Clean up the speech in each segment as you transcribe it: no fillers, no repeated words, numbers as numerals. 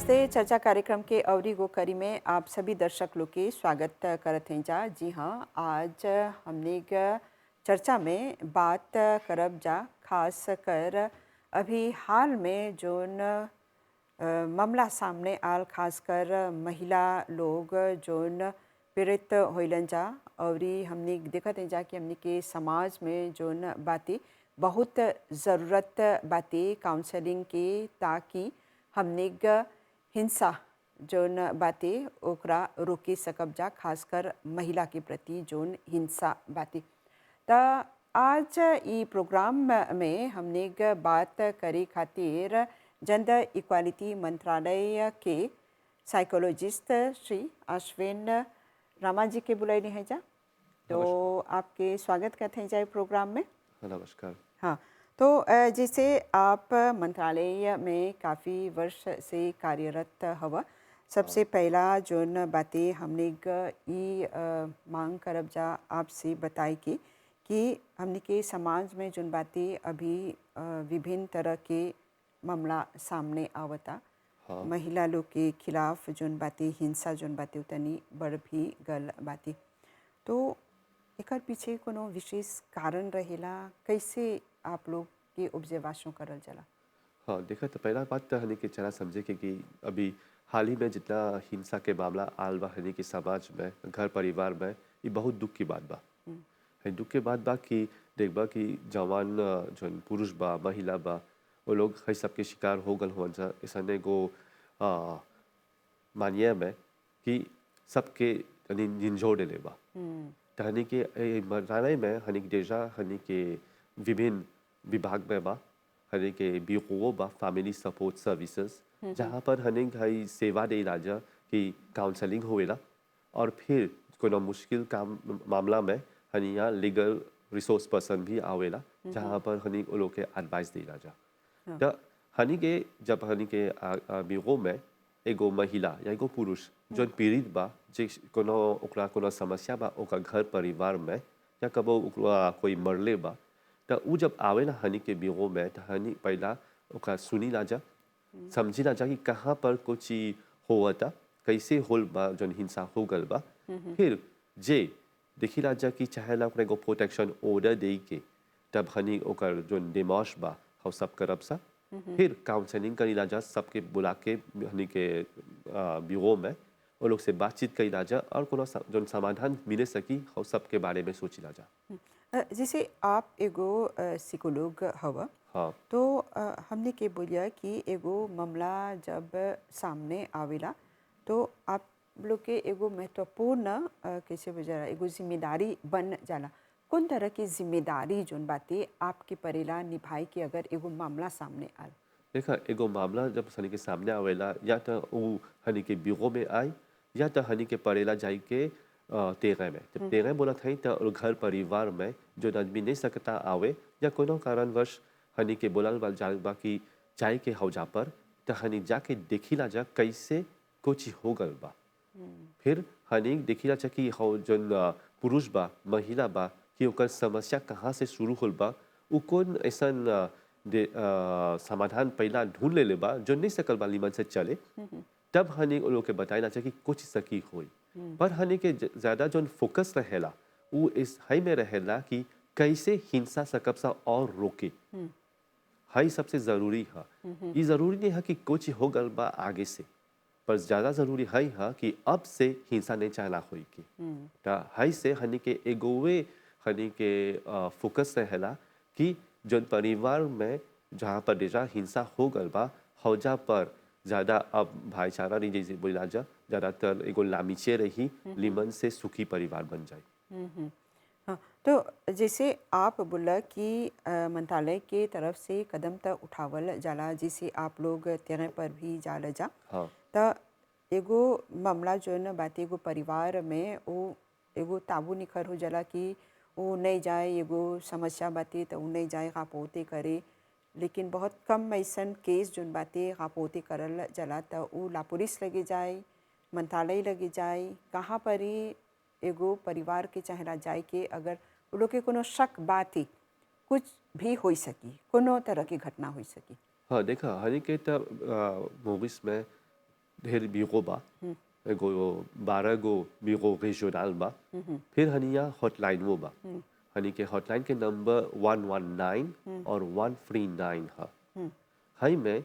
नमस्ते। चर्चा कार्यक्रम के अवरी गो करी में आप सभी दर्शक लोग के स्वागत करत हैं जा। जी हाँ, आज हमने एक चर्चा में बात करब जा खास कर अभी हाल में जोन मामला सामने आल, खासकर महिला लोग जोन पीड़ित होइलन जा और हमने देखत हैं जा कि हमने के समाज में जोन बातें बहुत ज़रूरत बातें काउंसलिंग के, ताकि हमने हिंसा जोन बातें ओकरा रोके सकब जा, खासकर महिला के प्रति जोन हिंसा बातें। त आज ई प्रोग्राम में हमने बात करे खातिर जेंडर इक्वालिटी मंत्रालय के साइकोलॉजिस्ट श्री अश्विन रामा जी के बुलाइने हैं जा। तो आपके स्वागत करते हैं जाए प्रोग्राम में। नमस्कार। हाँ, तो जैसे आप मंत्रालय में काफ़ी वर्ष से कार्यरत हवा, सबसे पहला जोन बातें हमने ई मांग करब जा आपसे बताए कि हमने के समाज में जोन बातें अभी विभिन्न तरह के मामला सामने आवता, हाँ। महिला लोग के खिलाफ जोन बातें हिंसा जोन बातें उतनी बढ़ भी गल बातें, तो एकर पीछे कोनो विशेष कारण रहेला? कैसे आप लोग के ऑब्जर्वेशन करल जाला? हाँ, देखा तो पहला बात तो हनी के चला समझे कि अभी हाल ही में जितना हिंसा के मामला आल बा हनी के समाज में, घर परिवार में, ये बहुत दुख की बात बा। है दुख के बात बा कि देखबा कि जवान जौन पुरुष बा, महिला बा, वो लोग है सबके शिकार हो गल हुआ जा। ऐसने को मानिए में कि सबके हनी झिंझोड़ ले बा। तो हनी के मंत्रालय में हनी के डेजा हनी के विभिन्न विभाग में बा, हनी के ब्यूरो बा, फैमिली सपोर्ट सर्विसेज, जहाँ पर हनी हई सेवा दे राजा कि काउंसलिंग होएला, और फिर कोनो मुश्किल काम मामला में हनी यहाँ लीगल रिसोर्स पर्सन भी आवेला, जहाँ पर हनी वो लोग के एडवाइस दे राजा। तो हनी के जब हनी के ब्यूरो में एगो महिला या एगो पुरुष जो पीड़ित बा, जे कोनो ओकरा कोनो समस्या बा ओकर घर परिवार में, या कबो ओकरा कोई मरले बा, तो उ जब आवे ना हनी के ब्यूरो में, तो हनी पहला ओकरा सुनी ला जा, समझी ला जा कि कहाँ पर कुछ होता, कैसे होल बा जोन हिंसा हो गल बा। फिर जे देखी ला जा कि चाहे ला ओकरा एगो प्रोटेक्शन ऑर्डर दे के, तब हनी ओकर जोन डिमांड बा हम सब करब सा। फिर काउंसलिंग करी ला जा, सबके बुला के हनी के ब्यूरो में वो लोग से बातचीत करी ला जा, और कोनो जोन समाधान मिले सकी हम सबके बारे में सोची ला जा। जैसे आप एगो साइकोलॉग हवा, हाँ। तो हमने के बोलिया कि एगो मामला जब सामने आवेला, तो आप लोग के एगो महत्वपूर्ण कैसे बजा एगो जिम्मेदारी बन जाला। कौन तरह की जिम्मेदारी जोन बातें आपके परेला निभाई कि अगर एगो मामला सामने आल? देखा एगो मामला जब हनी के सामने आवेला, या तो वो हनी के ब्यूरो में आई, या तो हनी के पड़ेला जाई के तेरे में। जब तेरे बोला था तो घर परिवार में जो आदमी नहीं सकता आवे, या कोनो कारणवश हनी के बोलल वाल जाल बा कि जाए के हौजा पर, तो हनी जाके देखी ला जा कैसे कुछ हो गल बा। फिर हनी देखी ला जा कि हौ जोन पुरुष बा, महिला बा, कि ओकर समस्या कहाँ से शुरू होल बा, उ कौन ऐसन समाधान पहला ढूंढ ले बा जो नहीं सकल बा नीमन से चले, तब हनी वो लोग के बताई ना कि कुछ सकी होई। पर हनी के ज़्यादा जोन फोकस रहेला वो इस हई में रहेला कि कैसे हिंसा सकब सा और रोके। हई सबसे ज़रूरी है। ये ज़रूरी नहीं है कि कुछ हो गल बा आगे से, पर ज़्यादा ज़रूरी है कि अब से हिंसा नहीं चाहना होई के। तो हई से हनी के एगोवे हनी के फोकस रहेला कि जोन परिवार में जहाँ पर डेजा हिंसा हो गल बा, हौजा पर ज़्यादा अब भाईचारा नहीं, जैसे बोला जा, ज़्यादातर एगो लामीचे रही, लिमन से सुखी परिवार बन जाए। हाँ, तो जैसे आप बोला कि मंत्रालय के तरफ से कदम तक उठावल जाला, जिसे आप लोग तेरे पर भी जाला जा। हाँ। त एगो मामला जो न बात एगो परिवार में वो एगो ताबू निखर हो जाला कि वो नहीं जाए, एगो समस्या बातें तो वो नहीं जाए रापोते करे, लेकिन बहुत कम ऐसन केस जोन बातें रापोते करल जाला, तो वो ला पुलिस लगे जाए, मंत्रालय लगे जाए, कहाँ पर ही एगो परिवार के चाहेला जाए के अगर वो लोग के कोनो शक बाती कुछ भी हो सकी, कोनो तरह की घटना हो सकी। हाँ, देखा हनी के तब मूवीज में ढेर बीगो बा, एगो 12 गो बीगो रीजनल बा। फिर हनिया हॉटलाइन वो बा, हनी के हॉटलाइन के नंबर 119 और 139 है। हई में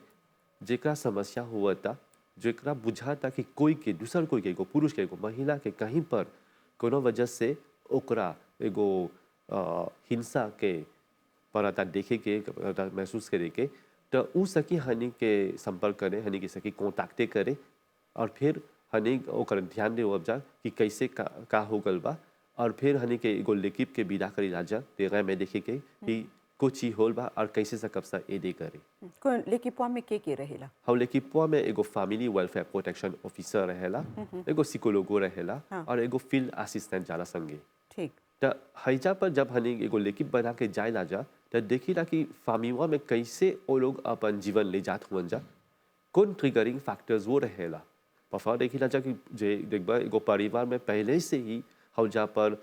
जेकरा समस्या हुआ था, जेकरा बुझाता कि कोई के दूसर कोई के एगो पुरुष के एगो महिला के कहीं पर कोनो वजह से ओकरा एगो हिंसा के परता देखे के परता महसूस करे के, तो उ सकी हनी के संपर्क करे, हनी के सकी कॉन्टैक्टे करे और फिर हनी ओकर ध्यान दे जा कि कैसे का हो गल बा। और फिर हनी के एगो लेकिप के विदा करी राजा तेरह में देखे के कि कुछ ही होल बा और कैसे सकब सा एदे करे। कौन लेकिपुआ में के रहेला? हम लेकिपुआ में एगो फैमिली वेलफेयर प्रोटेक्शन ऑफिसर रहेला, एगो साइकोलॉगो रहेला हाँ। और एगो फील्ड असिस्टेंट जाला संगे। ठीक। तो हैजा पर जब हनी एगो लेकिप बना के जाए ला जा, तो देखिला कि फैमिली में कैसे वो लोग अपन जीवन ले जात हुआ जा, कौन ट्रिगरिंग फैक्टर्स वो रहेला। पफा देखिला जा कि जे देखबा एगो परिवार में पहले से ही हौजा पर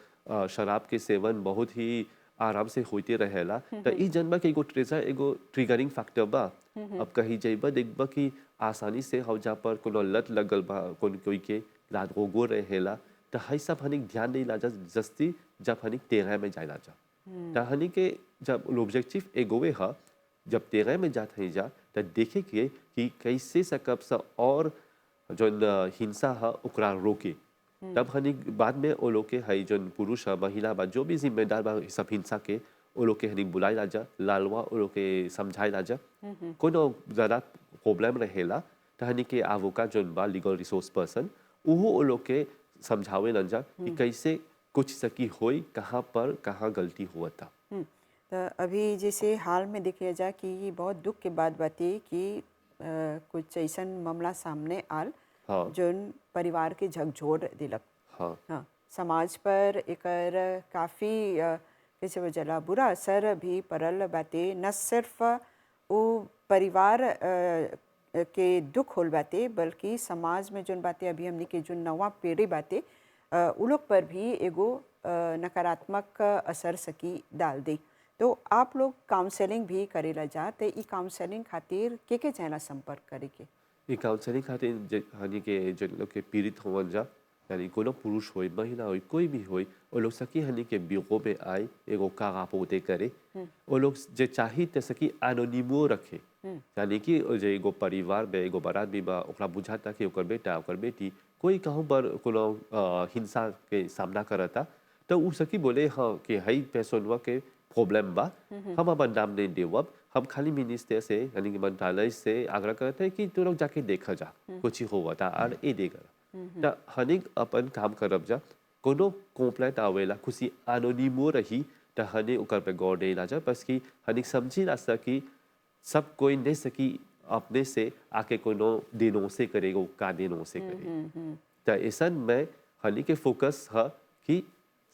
शराब के सेवन बहुत ही आराम से होते रहेला, तो ई जन्म के एगो ट्रेजर एगो ट्रिगरिंग फैक्टर बा। अब कहीं जाइबा देखबा कि आसानी से हौजा पर कोनो लत लगल बा, कोई के लाद रोगो रहेला, तो हई सब हनी ध्यान नहीं ला जा जस्ती जब हनी तेरह में जाए ला जा। तो हनी के जब ऑब्जेक्टिव एगोवे हा, जब तेरह में जात है जा, तो देखे के कि कैसे सकब सा और जो हिंसा है ओकरा रोके। तब हनी बाद में वो लोग के हई जो पुरुष है महिला बा जो भी जिम्मेदार बा सब हिंसा के, वो लोग के हनी बुलाए ला जा, लालवा वो लोग के समझाए ला जा। कोनो ज़्यादा प्रॉब्लम रहेला तो हनी के आवोका जोन बा लीगल रिसोर्स पर्सन उहो वो लोग के समझावे ला जा कि कैसे कुछ सकी होई, कहाँ पर कहाँ गलती हुआ था। तो अभी जैसे हाल में देखिए जा कि ये बहुत दुख के बात बाती कि कुछ ऐसा मामला सामने आल हाँ जोन परिवार के झकझोर दिलक। हाँ हाँ, समाज पर एकर काफ़ी कैसे वजला बुरा असर भी पड़ल बाते। न सिर्फ वो परिवार के दुख होल बाते, बल्कि समाज में जोन बातें अभी हमने के जो नवा पीढ़ी बातें उ लोग पर भी एगो नकारात्मक असर सकी डाल दे। तो आप लोग काउंसलिंग भी करेला जा, तो ई काउंसलिंग खातिर के चाहेला संपर्क करे के? ये काउंसलिंग खातिर हनी के जो लोग के पीड़ित होवन जा, यानी कोनो पुरुष होई महिला होई कोई भी होई, वो लोग सकी हनी के ब्यूरो में आए एगो कागापोते करे। वो लोग जे चाही ते सकी एनोनिमो रखे, यानी कि जे एगो परिवार में एगो बारात भी बा ओकरा बुझाता कि ओकर बेटा ओकर बेटी कोई कहूँ पर कोनो हिंसा के सामना करता, तो उ सकी बोले हाँ कि हई पैसोनवा के प्रॉब्लम बा, हम अपन नाम नहीं देवब, हम खाली मिनिस्टर से यानी कि मंत्रालय से आग्रह करते हैं कि तू लोग जाके देखा जा कुछ ही हुआ था और ए देगा। तो हनी अपन काम करब जा, कोनो कंप्लेंट आवेला खुशी एनोनिमो रही, तो हनी ओकर पे गौर नहीं ला जा, बस कि हनी समझी ला सकी सब कोई नहीं सकी अपने से आके कोनो दिनों से करेगा का दिनों से करे। तो ऐसा में हनी के फोकस है कि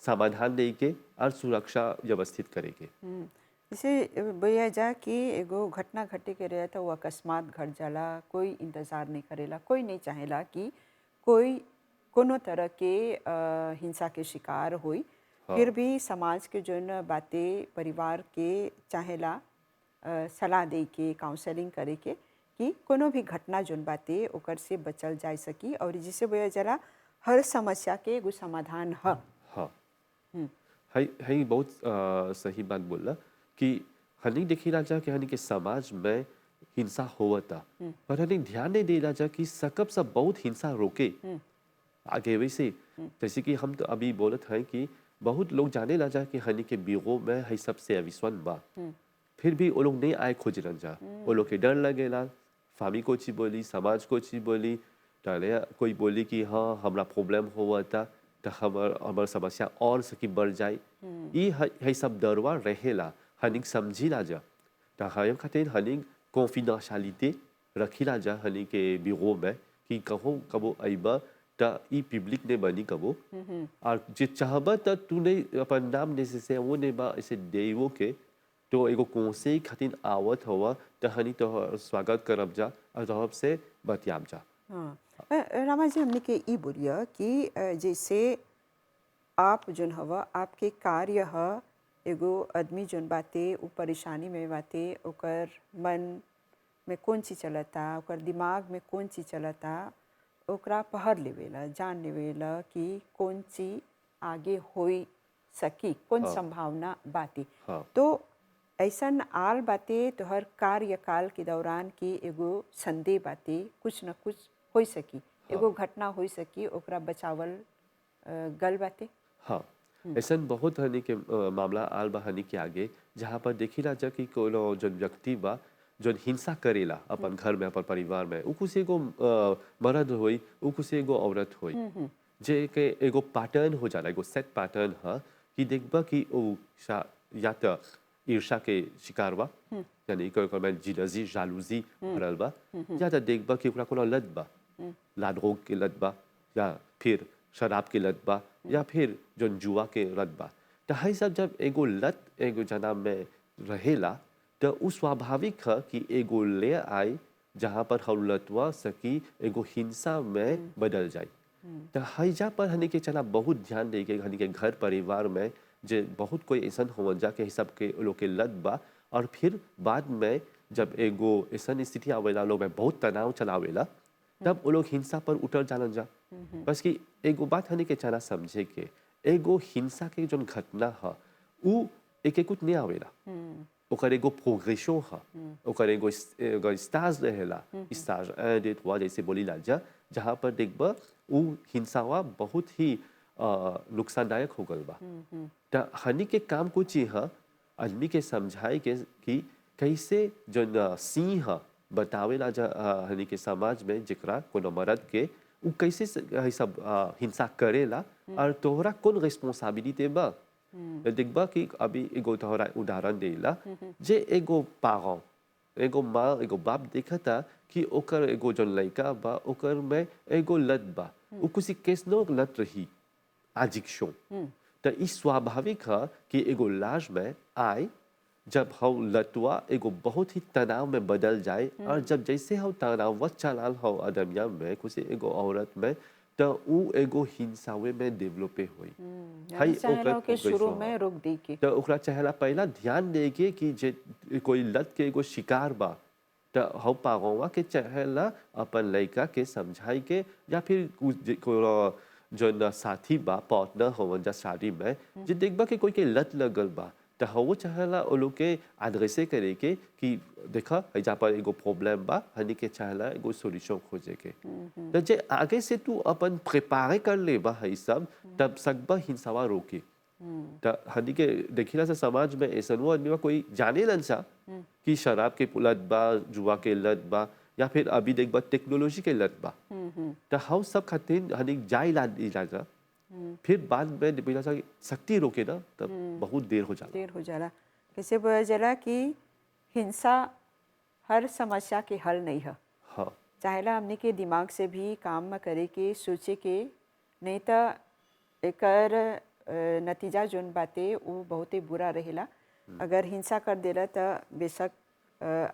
समाधान दे के और सुरक्षा व्यवस्थित करेंगे। जैसे भैया जा कि एगो घटना घटे के रहे तो वो अकस्मात घट जाला, कोई इंतज़ार नहीं करेला, कोई नहीं चाहेला कि कोई कोनो तरह के हिंसा के शिकार होई। फिर भी समाज के जोन बातें परिवार के चाहेला सलाह दे के काउंसलिंग करे के कि कोनो भी घटना जोन बातें ओकर से बचल जा सकी और जिसे भैया जरा हर समस्या के एगो समाधान है। हाँ है बहुत सही बात बोला कि हनी देखी राजा कि हनी के समाज में हिंसा हुआ था, पर हनी ध्यान नहीं दे राजा कि सकब सब बहुत हिंसा रोके आगे। वैसे जैसे कि हम तो अभी बोलत हैं कि बहुत लोग जाने राजा कि हनी के बीगो में है सबसे अविश्वास बा, फिर भी वो लोग नहीं आए खोज रंजा, वो लोग के डर लगेला, फामी को ची बोली समाज को ची बोली, डाले कोई बोली कि हाँ हमारा प्रॉब्लम हुआ था तो हमार समस्या और सकी बढ़ जाए। ये है सब डरवा रहेला, हनिक समझी ला जा। तो हम खातिर हनिक कॉन्फिडेंशियलिटी रखी ला जा हनी के बीगो में कि कहो कबो अइबा तो ई पब्लिक ने बनी कबो, और जे चाहबा तो तू नहीं अपन नाम जैसे से वो नहीं बा ऐसे देवो के, तो एगो कोसे खातिर आवत हुआ तो हनी तो स्वागत करब जा और तब से बतियाब जा। हाँ, रामा जी हमने के ई बोलिया कि जैसे आप जोन हवा आपके कार्य ह एगो आदमी जोन बाते वो परेशानी में बाते ओकर मन में कौन चीज चलता, ओकर दिमाग में कौन चीज चलता, ओकरा पहर लेवेला, जान लेवेला कि कौन चीज आगे होई सकी, कौन हाँ संभावना बाती। हाँ तो ऐसन आल बाते तोहर कार्यकाल के दौरान की एगो संदेह बाते कुछ न कुछ हो सकी, हाँ एगो घटना हो सकी, ओकरा बचावल गल बाते। हाँ ऐसन बहुत हनी के मामला आल बा हनी के आगे, जहाँ पर देखिला जा कि कोनो जन व्यक्ति बा जन हिंसा करेला अपन घर में अपन परिवार में, उ कुछ एगो मर्द होई, उ कुछ एगो औरत होई, जे के एगो पैटर्न हो जाला, एगो सेट पैटर्न ह कि देखबा कि ओ या त ईर्ष्या के शिकार बा, यानी ओकर में जिलजी जालूजी भरल बा, या त देखबा कि ओकरा कोनो लत बा, लाडरोग के लत बा, या फिर शराब के लत बा, या फिर जौन जुआ के लत बा। त हई सब जब एगो लत एगो जना में रहेला, त उ स्वाभाविक ह कि एगो ले आई जहाँ पर हौ लतवा सकी एगो हिंसा में बदल जाए। त हईजा पर हनी के चला बहुत ध्यान दे के हनी के घर परिवार में जे बहुत कोई ऐसन होवन जा के सब के लोग के लत बा, और फिर बाद में जब एगो ऐसन स्थिति आवेला, लोग में बहुत तनाव चलावेला, तब वो लोग हिंसा पर उतर जालन जा। बस कि एगो बात हनी के चला समझे के, एगो हिंसा के जोन घटना ह उ एक कुछ नहीं आवेला, ओकर एगो प्रोग्रेशन ह, ओकर एगो स्टाज रहेला, स्टाज 1 2 3 जैसे बोलीला जा, जहाँ पर देखबा उ हिंसावा बहुत ही नुकसानदायक हो गल बा। त हनी के काम कुछ ही ह आदमी के समझाए के कि कैसे जन सिंह बतावेला जा हनी के समाज में जेकरा कोनो मर्द के उ कैसे हई सब हिंसा करेला, और तोहरा कौन रिस्पांसिबिलिटी बा। देखबा कि अभी एगो तोहरा उदाहरण देला, जे एगो पागो एगो माँ एगो बाप देखता कि ओकर एगो जौन लड़का बा ओकर में एगो लत बा, उ किसी कैसनो लत रही एडिक्शन। त ई स्वाभाविक है कि एगो लाज में आए जब हम लतवा एगो बहुत ही तनाव में बदल जाए, और जब जैसे हम तनाव चलाल हो आदमिया में कुछ एगो औरत में, त उ एगो हिंसावे में डेवलपे हुई। यानी हई ओकर चाहेला के शुरू प्रोग्रेशन में ह। रोक दी के। त ओकरा चाहेला पहला ध्यान दे के कि जे कोई लत के एगो शिकार बा, त हौ पागवा के चाहेला अपन लड़का के समझाई के, या फिर कोनो जौन साथी बा पार्टनर होवन जा शादी में, जे देखबा कि कोई के लत लगल बा, त हवो चाहेला ओ लोग के एड्रेसे करे के कि देखा हइजा पर एगो प्रॉब्लम बा, हनी के चाहेला एगो सॉल्यूशन खोजे के। त जे आगे से तू अपन प्रिपेयर कर ले बा हई सब, तब सकबा हिंसावा रोके। त हनी के देखिला से समाज में ऐसनो आदमी बा कोई जाने लन सा कि शराब के लत बा, जुआ के लत बा, या फिर अभी देखबा टेक्नोलॉजी के लत बा। त हौ सब खातिर हनी जाई ला जा, फिर बाद में बिना सख्ती रोके ना तब बहुत देर हो जाला। देर हो जाला। कैसे बोला जाला कि हिंसा हर समस्या के हल नहीं है। हाँ चाहेला हमने के दिमाग से भी काम करे के, सोचे के, नहीं तो एकर नतीजा जोन बाते वो बहुत ही बुरा रहेला। अगर हिंसा कर देला तो बेशक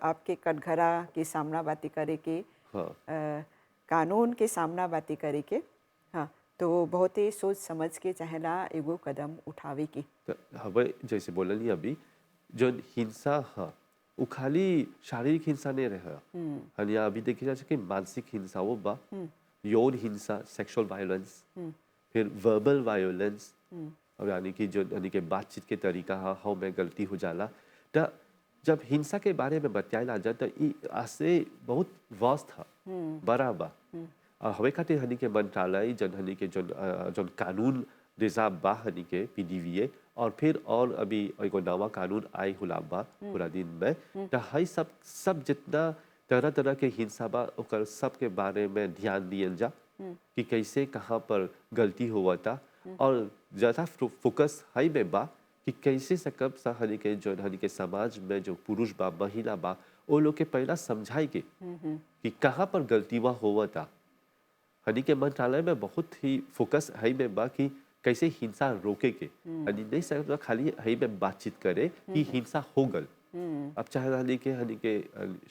आपके कटघरा के सामना बातें करे के, हाँ कानून के सामना बातें करे के। हाँ, तो बहुत ही सोच समझ के चाहेला एगो कदम उठावे के। त हवे जैसे बोलनी अभी जौन हिंसा ह उ खाली शारीरिक हिंसा नहीं रहे, हनी अभी देखी जा सके मानसिक हिंसा वो बा, यौन हिंसा सेक्सुअल वायलेंस, फिर वर्बल वायलेंस, और यानी कि जो यानी कि बातचीत के तरीका हा हाउ में गलती हो जाला। त जब हिंसा के बारे में बतियाला जा त ई आसे बहुत वास्ट हा, बड़ा बा। और हवे खातिर हनी के मंत्रालय जन हनी के जन कानून रिजार्व बा हनी के पीडीवीए, और फिर और अभी एगो नवा कानून आई हुला बा पूरा दिन में, त हई सब जितना तरह तरह के हिंसा बा ओकर सब के बारे में ध्यान दियल जा कि कैसे कहाँ पर गलती हुआ था, और ज़्यादा फोकस हई में बा कि कैसे सकब सा हनी के जो हनी के समाज में जो पुरुष बा महिला बा वो लोग के पहला समझाई के कि कहाँ पर गलती हुआ था। हनी के मंत्रालय में बहुत ही फोकस हई में बा कि कैसे हिंसा रोके के, हनी नहीं सकता खाली हई में बातचीत करे कि हिंसा हो गल। अब चाहे हनी के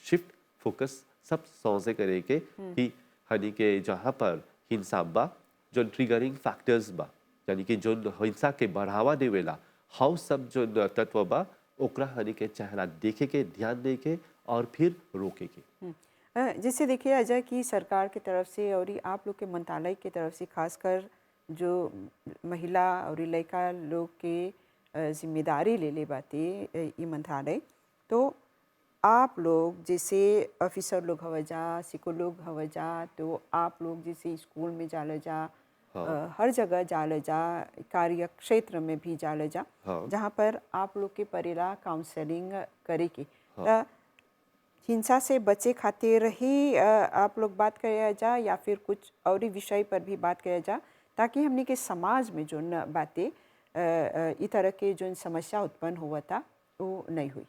शिफ्ट फोकस सब सौसे करे के कि हनी के जहाँ पर हिंसा बा जो ट्रिगरिंग फैक्टर्स बा, यानी कि जो हिंसा के बढ़ावा देवेला, हाउ सब जो तत्व बा ओकरा हनी के चाहेला देखे के, ध्यान दे के, और फिर रोके के। जैसे देखिए अजय कि सरकार की तरफ से और ये आप लोग के मंत्रालय की तरफ से खासकर जो महिला और लड़का लोग के जिम्मेदारी ले ले बाते ये मंत्रालय, तो आप लोग जैसे ऑफिसर लोग हव जा सिको लोग हव जा, तो आप लोग जैसे स्कूल में जाल जा, हाँ हर जगह जाल जा, कार्य क्षेत्र में भी जाल जा, हाँ जहाँ पर आप लोग के परेला काउंसलिंग करे के हाँ त हिंसा से बचे खातिर ही आप लोग बात करे जा या फिर कुछ और ही विषय पर भी बात करे जा, ताकि हमने के समाज में जो न बातें इस तरह के जो समस्या उत्पन्न हुआ था वो नहीं हुई।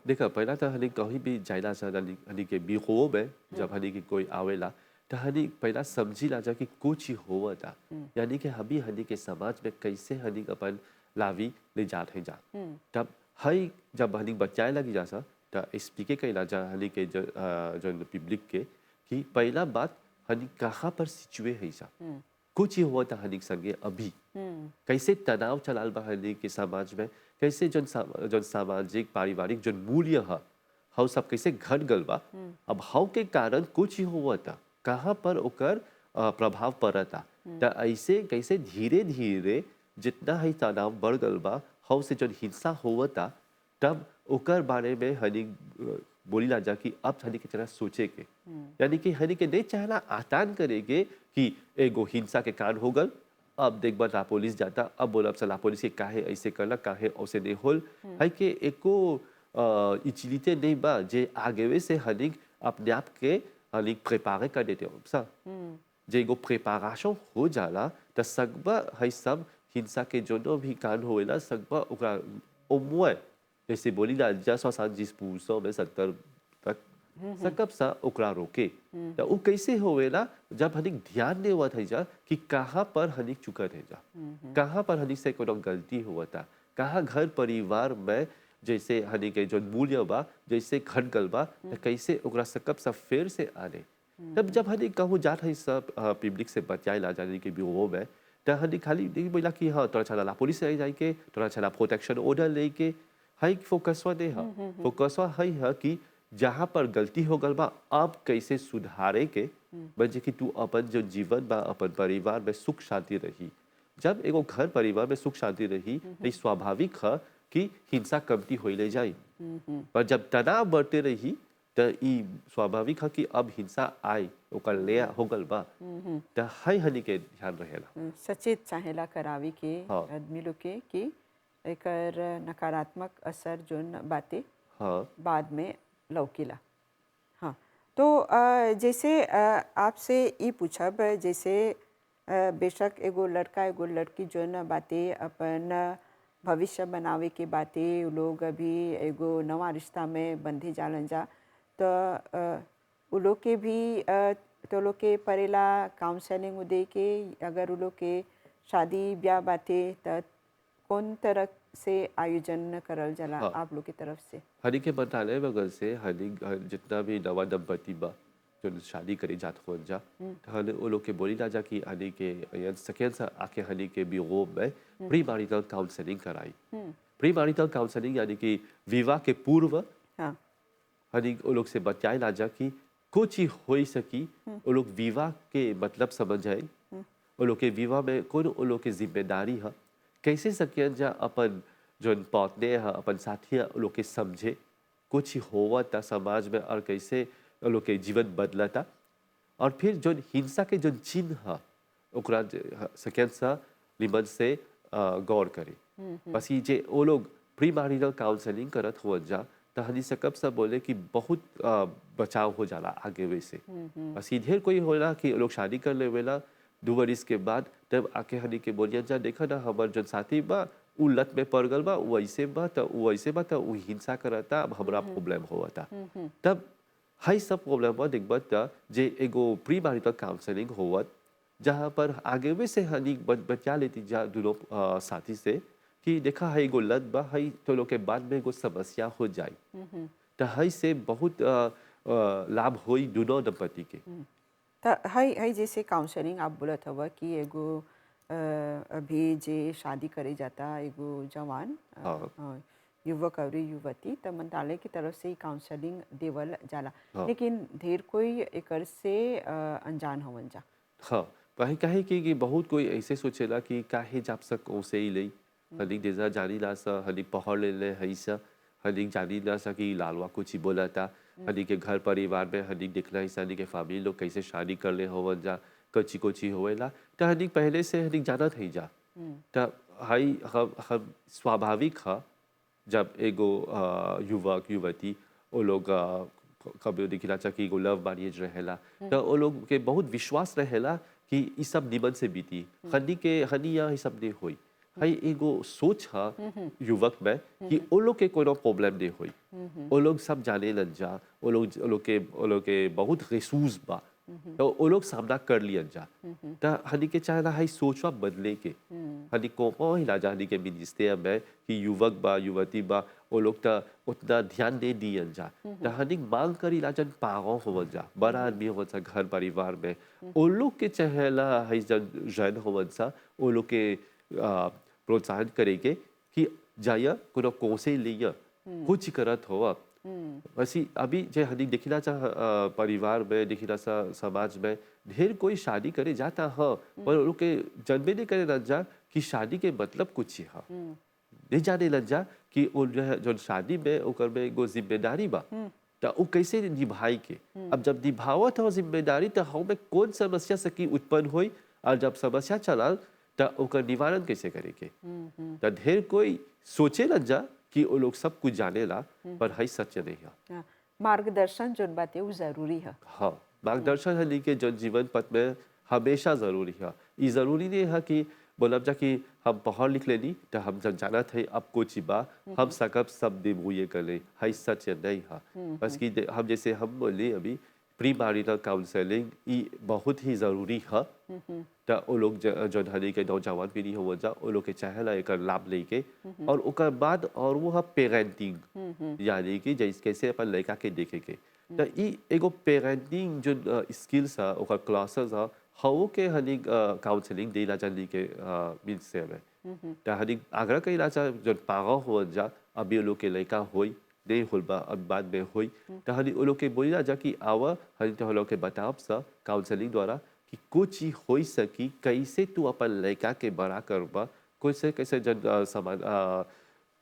देखा पहला तो हनी कहीं भी जाइला सा हनी के बिहो में जब हनी के कोई आवेला तो हनी पहला समझी ला जा कि कुछ ही होवा था, यानी कि हनी के समाज में कैसे हनी अपन लावी ले जात है जा। तब हई जब हनी बचाए लगी जा सा तो एक्सप्लिके कैला जा हनी के जो पब्लिक के कि पहला बात हनी कहाँ पर सिचुए है सा, कुछ ही हुआ था हनी के संगे अभी कैसे तनाव चलाल बा हनी के समाज में, कैसे जन सामाजिक पारिवारिक जो मूल्य है हव सब कैसे घट गल बा। अब हव के कारण कुछ ही हुआ था कहाँ पर ओकर प्रभाव पड़ता, तो ऐसे कैसे धीरे धीरे जितना ही तनाव बढ़ गल बा हव से जो हिंसा हुआ था, तब ओकर बारे में हनी बोली ला जा कि अब हनी के तरह सोचे के, यानी कि हनी के नहीं चाहला आतान करेगे कि एगो हिंसा के कारण हो गल, अब देख बा ला पुलिस जाता, अब बोला अब ला पुलिस के काहे ऐसे करला काहे ऐसे नहीं होल, है कि एको इचिलिते नहीं बा जे आगे से हनी अपने आप के हनी प्रिपेयर कर देते हो सा, जे एगो प्रिपरेशन हो जाला तो सकबा है सब हिंसा के जो भी कारण होएला सकबा ओकरा ओमुए जैसे बोली ना जा 70% में 70 तक सकब सा ओकरा रोके। तो वो कैसे होवेला जब हनिक ध्यान नहीं हुआ था जा कि कहाँ पर हनिक चुका थे जा, कहाँ पर हनिक से कोनो गलती हुआ था, कहाँ घर परिवार में जैसे हनी के जो मूल्य बा जैसे घट गल बा, तो कैसे ओकरा सकब सा फेर से आने। तब जब हनी कहूँ जात है सब पब्लिक से बचाए ला जाने के ब्यूरो में, तो हनी खाली नहीं बोला कि हाँ तोरा चला पुलिस रह जाए के, तोरा चला प्रोटेक्शन ऑर्डर लेके, हाई फोकसवा नहीं है, फोकसवा है कि जहाँ पर गलती हो गल बा अब कैसे सुधारे के बजे कि तू अपन जो जीवन बा अपन परिवार में सुख शांति रही। जब एगो घर परिवार में सुख शांति रही तो स्वाभाविक है कि हिंसा कमती हो ले जाए, पर जब तनाव बढ़ते रही तो ई स्वाभाविक है कि अब हिंसा आए ओकर ले हो गल बा, तो हाई हनी के ध्यान रहेला। सचेत चाहेला करावी के हाँ आदमी लोग के कि एकर नकारात्मक असर जोन बातें हाँ बाद में लौकीला। हाँ, तो जैसे आपसे ये पूछब जैसे बेशक एगो लड़का एगो लड़की जो न बातें अपन भविष्य बनावे के बातें लोग अभी एगो नवा रिश्ता में बंधे जालन जा, तो उ लोग के भी तो लोग के परेला काउंसलिंग दे के अगर उ लोग के शादी ब्याह बातें तो कौन तरह से आयोजन करल जाला हाँ आप लोग की तरफ से? हनी के मंत्रालय बगल से हनी जितना भी नवा दंपति बा जो शादी करे जात हो जा, तो हनी वो लोग के बोली ना जा कि हनी के सेकेंड सा आके हनी के ब्यूरो में प्री मैरिटल काउंसलिंग कराई। प्री मैरिटल काउंसलिंग यानी कि विवाह के पूर्व हाँ। हनी वो लोग से बचाए ना जा कि कुछ ही हो सकी, वो लोग विवाह के मतलब समझ जाए, वो लोग के विवाह में कौन वो लोग के जिम्मेदारी है, कैसे सकियन जा अपन जो पौतने है अपन साथी है लोग के समझे कुछ ही होवा था समाज में और कैसे लोग के जीवन बदलता, और फिर जो हिंसा के जो चिन्ह है ओकरा सकियन सा निमन से गौर करे। बस ये जे वो लोग प्री मैरिटल काउंसलिंग करत हुआ जा तो हनी सकब सब बोले कि बहुत बचाव हो जाला आगे वैसे। बस ये ढेर कोई होला कि लोग शादी कर ले वेला 2 बरिस के बाद तब आके हनी के बोलियन जा देखा ना हमार जो साथी बा उ लत में पड़ गल बा वैसे बा तो वैसे बा तो हिंसा करता, अब हमरा प्रॉब्लम हुआ था। तब हाई सब प्रॉब्लम हुआ देखबा त जे एगो प्री मैरिटल काउंसलिंग होवत जहाँ पर आगे में से हनी बचा लेती जा दोनों साथी से कि देखा है एगो लत बा है तो लोग के बाद में एगो समस्या हो जाए, तो है से बहुत लाभ होई दोनों दंपति के। तो हई जैसे काउंसलिंग आप बोलत हवा कि एगो अभी जे शादी करे जाता एगो जवान हाँ हाँ, युवक और युवती त मंत्रालय की तरफ से ही काउंसलिंग देवल जाला, हाँ लेकिन ढेर कोई एकर से अनजान हवन जा। हाँ काहे काहे कि बहुत कोई ऐसे सोचेला कि काहे जाप सक ओसे ही लई हनिक देजा जानी ला सा हनिक पढ़ ले ले हई सा हनिक जानी ला सा कि लालवा कुछ ही बोला था हनिक के घर परिवार में हनिक देखना ही हनिक के फैमिली लोग कैसे शादी कर ले होवन जा कच्ची कोची होवेला तो हनिक पहले से हनिक जाना थई जा तो हाई हम स्वाभाविक है जब एगो युवक युवती वो लोग कभी दिखला चा कि एगो लव मैरिज रहेला तो वो लोग के बहुत विश्वास रहेला कि ई सब निमन से बीती हनी या ई सब नहीं होई हई एगो सोच है युवक में कि वो लोग के कोनो प्रॉब्लम नहीं होई वो लोग सब जाने लग जा वो लोग के बहुत रिसूस बा तो वो लोग सामना कर लियन जा तो हनी के चाहला हई सोचवा बदले के हनी को हिला जा हनी के मिनिस्टर में कि युवक बा युवती बा वो लोग तो उतना ध्यान नहीं दियन जा तो हनी मांग कर इला जन पागों होवन जा बड़ा आदमी होवन सा घर परिवार में वो लोग के चाहला हई जन होवन सा वो लोग के प्रोत्साहन करेंगे कि जाया कोनो कोसे लिया कुछ करत हो वैसी अभी जे हनी देखिला चा परिवार में देखिला सा समाज में ढेर कोई शादी करे जाता है पर लोग के जन्मे नहीं करे लग जा कि शादी के मतलब कुछ ही है नहीं जाने लग जा कि वो जो शादी में ओकर में एगो जिम्मेदारी बा तो वो कैसे निभाई के अब जब निभावत हो जिम्मेदारी तो हमें कौन समस्या सकी उत्पन्न हुई और जब समस्या चलाल तो ओकर निवारण कैसे करे के तो ढेर कोई सोचे लग जा कि वो लोग सब कुछ जाने ला पर है सच नहीं है हाँ, मार्गदर्शन जोन बातें वो जरूरी है। हाँ मार्गदर्शन है के जो जीवन पथ में हमेशा जरूरी है ये जरूरी नहीं है कि बोलब जा कि हम पढ़ लिख लेनी तो हम जब जाना थे अब कुछ बा हम सकब सब दिमुए कर ले है सच नहीं है बस कि हम जैसे हम बोले अभी प्री मैरिटल काउंसलिंग ये बहुत ही ज़रूरी है तो वो लोग जो हनी के नौजवान पीढ़ी हो जा वो लोग के चाहेला एक लाभ लेके और ओकर बाद और वो है पेरेंटिंग यानी कि जैसे कैसे अपन लड़का के देखे के तो ये एगो पेरेंटिंग जो स्किल्स है ओकर क्लासेस है हवो के हनी काउंसलिंग देला जानी के मिनसे में तो हनी आग्रह कइला चा जो पागा हो जा अभी वो लोग के लड़का होई नहीं होल बा अब बाद में होई तो हनी वो लोग के बोलिला जा कि आवा हनी तो लोग के बताब सा काउंसलिंग द्वारा कि कुछ ही हो सकी कैसे तू अपन लड़का के बड़ा करबा कैसे कैसे जन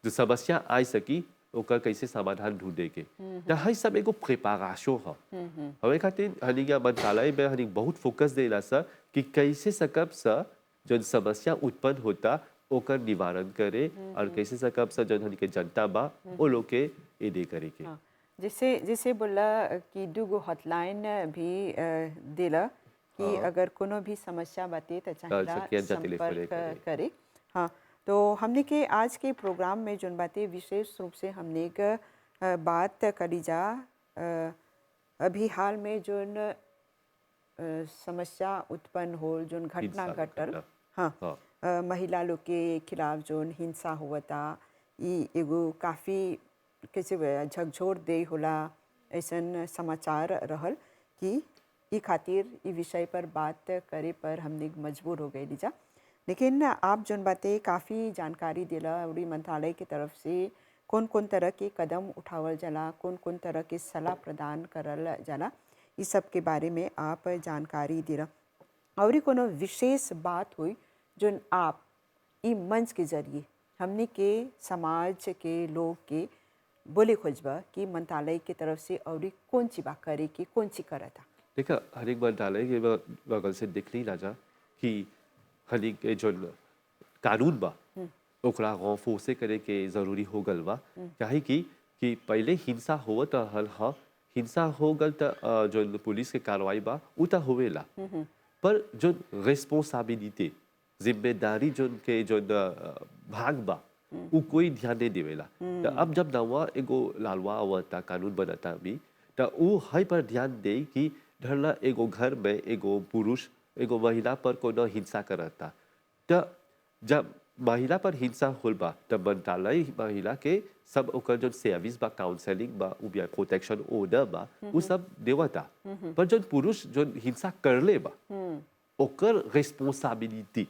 जो समस्या आ सकी ओकर कैसे समाधान ढूंढे के तो हई सब एगो प्रिपरेशन है हमें खातिर हनी के मंत्रालय में हनी बहुत फोकस देला सा कि कैसे सकब सा जो समस्या उत्पन्न होता ओकर निवारण करे और कैसे सकब सा जो हनी के जनता बा वो लोग के एदे करे के हाँ, जैसे जैसे बोला कि दूगो हॉटलाइन भी देला कि अगर कोनो भी समस्या बाते तो चाहेला संपर्क करे। हाँ, तो हमने के आज के प्रोग्राम में जोन बातें विशेष रूप से हमने एक बात करी जा अभी हाल में जोन समस्या उत्पन्न हो जोन घटना घटल हाँ महिला लोग के खिलाफ जोन हिंसा हुआ ये एगो काफ़ी कैसे झकझोर दे होला ऐसन समाचार रहल कि ई खातिर ई विषय पर बात करे पर हमने मजबूर हो गए लीजा। लेकिन आप जोन बातें काफ़ी जानकारी दिला और मंत्रालय की तरफ से कौन कौन तरह के कदम उठावल जाला कौन कौन तरह के सलाह प्रदान करल जाला इस सब के बारे में आप जानकारी दिला और कोनो विशेष बात हुई जो आप ई मंच के जरिए हमने के समाज के लोग के बोले खोजबा कि मंत्रालय की तरफ से और कौन सी बात करे कि कौन सी करता। देखा हर एक मंत्रालय के बगल से दिख नहीं जा कि हर एक जो कानून बा ओकरा फोर्से करे के जरूरी हो गल बा काहे कि पहले हिंसा होवत हल हा हिंसा हो गल तो जो पुलिस के कार्रवाई बा उ तो होवेला पर जो रिस्पॉन्सिबिलिटी जिम्मेदारी जो के जो भाग बा उ कोई ध्यान नहीं देवेला तो अब जब नवा एगो लालवा आवता कानून बनता भी तो उ हई पर ध्यान दे कि धरला एगो घर में एगो पुरुष एगो महिला पर कोनो हिंसा करता तो जब महिला पर हिंसा होल बा तब मंत्रालय महिला के सब ओकर जो सर्विस बा काउंसलिंग बा उ बिया प्रोटेक्शन ऑर्डर बा उ सब देवता पर जो पुरुष जो हिंसा करले बा ओकर रिस्पॉन्सिबिलिटी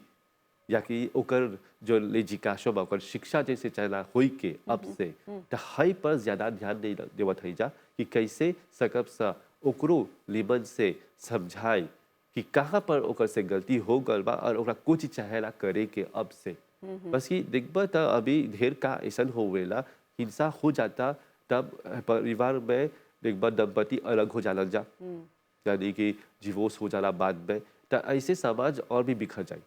या कि ओकर जो लेजिकाशो बा ओकर शिक्षा जैसे चला होई के अब से त हई पर ज़्यादा ध्यान नहीं देवत हई जा कि कैसे सकब सा ओकरो लिमन से समझाई कि कहाँ पर ओकर से गलती हो गल बा और ओकरा कुछ चाहेला करे के अब से। बस कि देखबा त अभी ढेर का ऐसन होवेला हिंसा हो जाता तब परिवार में देखबा दंपति अलग हो जालन जा यानी कि डिवोर्स हो जाला बाद में त ऐसे समाज और भी बिखर जाई।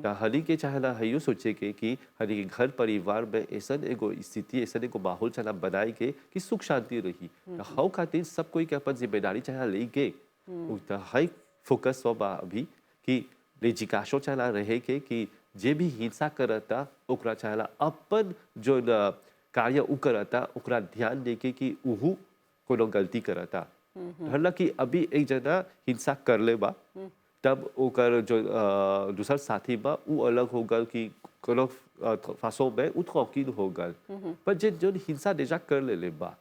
त हनी के चाहेला हयो सोचे के कि हनी के घर परिवार में ऐसन एगो स्थिति ऐसन एगो माहौल चला बनाए के कि सुख शांति रही त हव खातिर सब कोई के अपन जिम्मेदारी चाहे ले के त हई फोकस हो बा अभी कि लेजिकाशो चला रहे के कि जे भी हिंसा करता ओकरा चाहेला अपन जो कार्य उ करता ओकरा ध्यान दे के कि उहू कोनो गलती करता। हालांकि अभी एक जना हिंसा कर ले बा तब ओकर जो दूसर साथी बा उ अलग हो गल कि कोनो फासों में उ थौकीन हो गल पर जे जो हिंसा देजा कर ले बा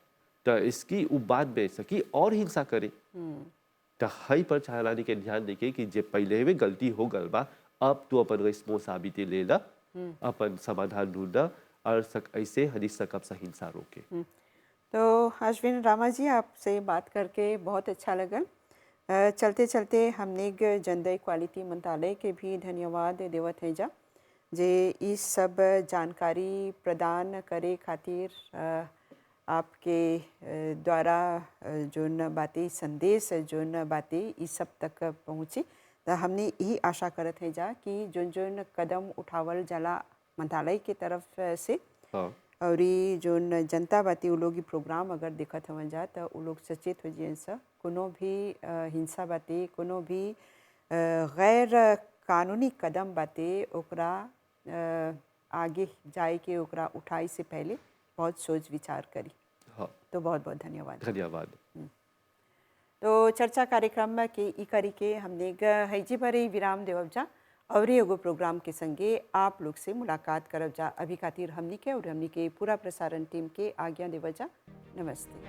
त इसकी उ बाद में सकी और हिंसा करे त हई पर चाहलानी के ध्यान देके कि जे पहले में गलती हो गल बा अब तू अपन रिस्पॉन्सिबिलिटी ले ला अपन समाधान ढूंढा और ऐसे हनी सकब सा हिंसा रोके। तो अश्विन रामा जी आपसे बात करके बहुत अच्छा लगा। चलते चलते हमने जेंडर इक्वालिटी मंत्रालय के भी धन्यवाद देवत है जा जे इस सब जानकारी प्रदान करे खातिर आपके द्वारा जोन बातें संदेश जोन बातें इस सब तक पहुँची। तो हमने यही आशा करत है जा कि जोन जोन कदम उठावल जाला मंत्रालय के तरफ से हाँ और ये जोन जनता बाती उ लोग प्रोग्राम अगर देखत हवन जा तो उ लोग सचेत हो जियन सा कोनो भी हिंसा बाते कोनो भी गैर कानूनी कदम बाते ओकरा आगे जाए के ओकरा उठाई से पहले बहुत सोच विचार करी। हाँ तो बहुत बहुत धन्यवाद। धन्यवाद। तो चर्चा कार्यक्रम के ई करी के हमने हैजी भरे विराम देवब जा और एगो प्रोग्राम के संगे आप लोग से मुलाकात करब जा। अभी खातिर हमनी के और हमनी के पूरा प्रसारण टीम के आज्ञा देवब जा। नमस्ते।